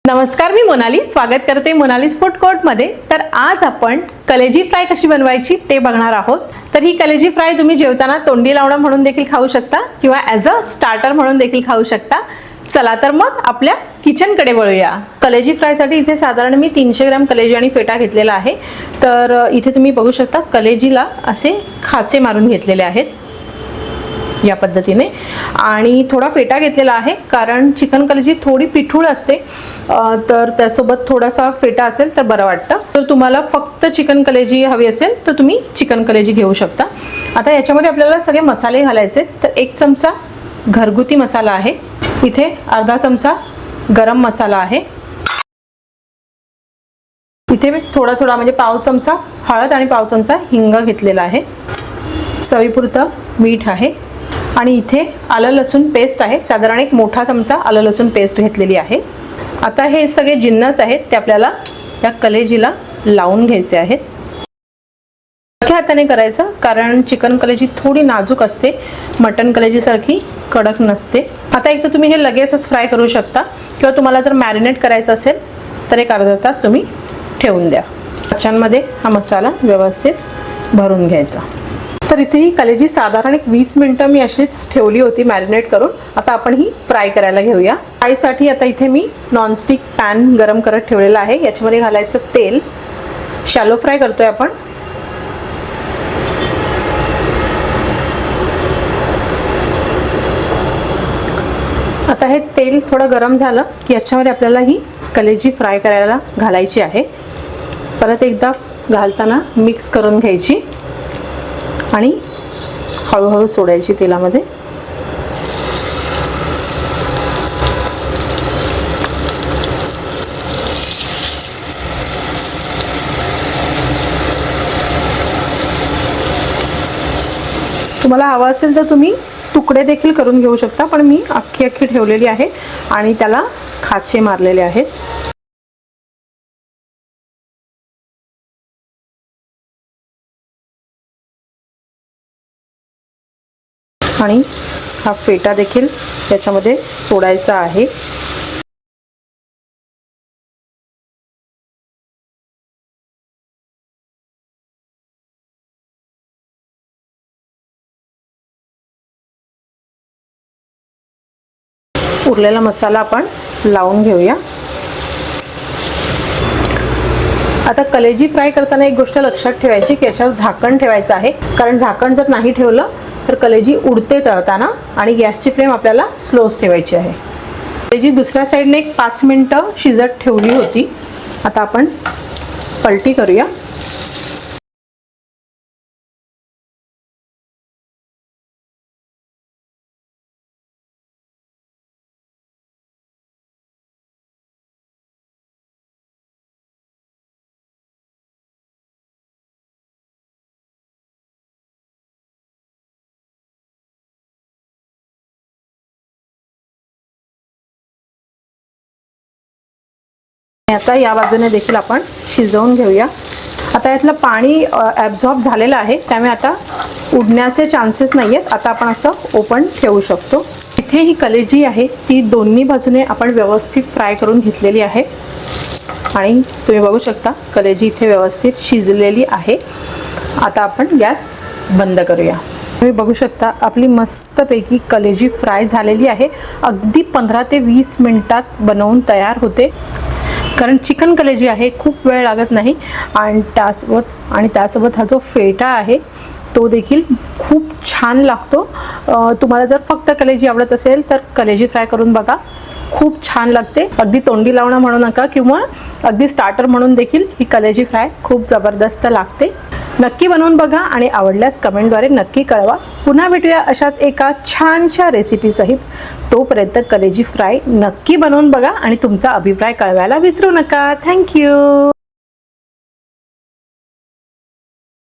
नमस्कार, मी मोनाली स्वागत करते मोनालीज फूड कोर्टमध्ये। तर आज आपण कलेजी फ्राय कशी बनवायची ते बघणार आहोत। तर ही कलेजी फ्राय तुम्ही जेवताना तोंडी लावणं म्हणून देखील खाऊ शकता किंवा ॲज अ स्टार्टर म्हणून देखील खाऊ शकता। चला तर मग आपल्या किचनकडे वळूया। कलेजी फ्रायसाठी इथे साधारण मी 300 ग्रॅम कलेजी आणि फेटा घेतलेला आहे। तर इथे तुम्ही बघू शकता कलेजीला असे खाचे मारून घेतलेले आहेत या पद्धतीने, आणि थोडा फेटा घेतलेला आहे कारण चिकन कलेजी थोडी पिठूळ असते, तर त्यासोबत थोडासा फेटा असेल तर बरं वाटतं। तर तुम्हाला फक्त चिकन कलेजी हवी असेल तर तुम्ही चिकन कलेजी घेऊ शकता। आता याच्यामध्ये आपल्याला सगळे मसाले घालायचे। तर 1 चमचा घरगुती मसाला आहे, इथे अर्धा चमचा गरम मसाला आहे, इथे थोडा म्हणजे पाव चमचा हळद आणि पाव चमचा हिंग घेतलेला आहे, चवीपुरतं मीठ आहे, आणि इथे आलं लसूण पेस्ट आहे, साधारण 1 मोठा चमचा आलं लसूण पेस्ट घेतलेली आहे। आता हे सगळे जिन्नस आहेत ते आपल्याला या कलेजीला लावून घ्यायचे आहेत। हलक्या हाताने करायचं कारण चिकन कलेजी थोडी नाजूक असते, मटन कलेजी सारखी कडक नसते। आता एक तर तुम्ही हे लगेचच फ्राय करू शकता किंवा तुम्हाला जर मॅरिनेट करायचं असेल तर एक अर्धा तास तुम्ही ठेवून द्या। कच्च्यांमध्ये हा मसाला व्यवस्थित भरून घ्यायचा। तर इथे ही कलेजी साधारण 20 मिनिटं मी अशीच ठेवली होती मॅरिनेट करून। आता आपण ही फ्राय करायला घेऊया। फ्रायसाठी आता इथे मी नॉनस्टिक पॅन गरम करत ठेवलेला आहे, याच्यामध्ये घालायचं तेल। शॅलो फ्राय करतोय आपण। आता हे तेल थोडं गरम झालं की याच्यामध्ये आपल्याला ही कलेजी फ्राय करायला घालायची आहे। परत एकदा घालताना मिक्स करून घ्यायची आणि हळूहळू सोडायची तेलामध्ये। तुम्हाला हवं असेल तर तुम्ही तुकडे देखील करून घेऊ शकता, पण मी अख्खी ठेवलेली आहे आणि त्याला खाचे मारलेले आहेत। आणि हा फेटा देखील त्याच्यामध्ये सोडायचा आहे। उरलेला मसाला आपण लावून घेऊया। आता कलेजी फ्राय करताना एक गोष्ट लक्षात ठेवायची की याच्यावर झाकण ठेवायचं आहे, कारण झाकण जर नाही ठेवलं तर कलेजी उडते तळताना, आणि गॅसची फ्लेम आपल्याला स्लोच ठेवायची आहे। कलेजी दुसऱ्या साईडने 5 मिनिटं शिजत ठेवली होती। आता आपण पलटी करूया। आता या बाजूने देखील आपण शिजवून घेऊया। आता यातलं पाणी ॲब्झॉर्ब झालेलं आहे, त्यामुळे आता उडण्याचे चान्सेस नाही आहेत। आता आपण असं ओपन ठेवू शकतो। इथे ही कलेजी आहे ती दोन्ही बाजूने आपण व्यवस्थित फ्राय करून घेतलेली आहे, आणि तुम्ही बघू शकता कलेजी इथे व्यवस्थित शिजलेली आहे। आता आपण गॅस बंद करूया। तुम्ही बघू शकता आपली मस्तपैकी कलेजी फ्राय झालेली आहे। अगदी 15 ते 20 मिनिटात बनवून तयार होते, कारण चिकन कलेजी आहे, खूप वेळ लागत नाही। आणि त्यासोबत हा जो फेटा आहे तो देखील खूप छान लागतो। तुम्हाला जर फक्त कलेजी आवडत असेल तर कलेजी फ्राय करून बघा, खूप छान लागते। अगदी तोंडी लावणं म्हणू नका किंवा अगदी स्टार्टर म्हणून देखील ही कलेजी फ्राय खूप जबरदस्त लागते। नक्की बनवून बघा आणि आवडल्यास कमेंटद्वारे नक्की कळवा। पुन्हा भेटूया अशाच एका छानशा रेसिपी सहित। तोपर्यंत कलेजी फ्राय नक्की बनवून बघा आणि तुमचा अभिप्राय कळवायला विसरू नका। थँक्यू।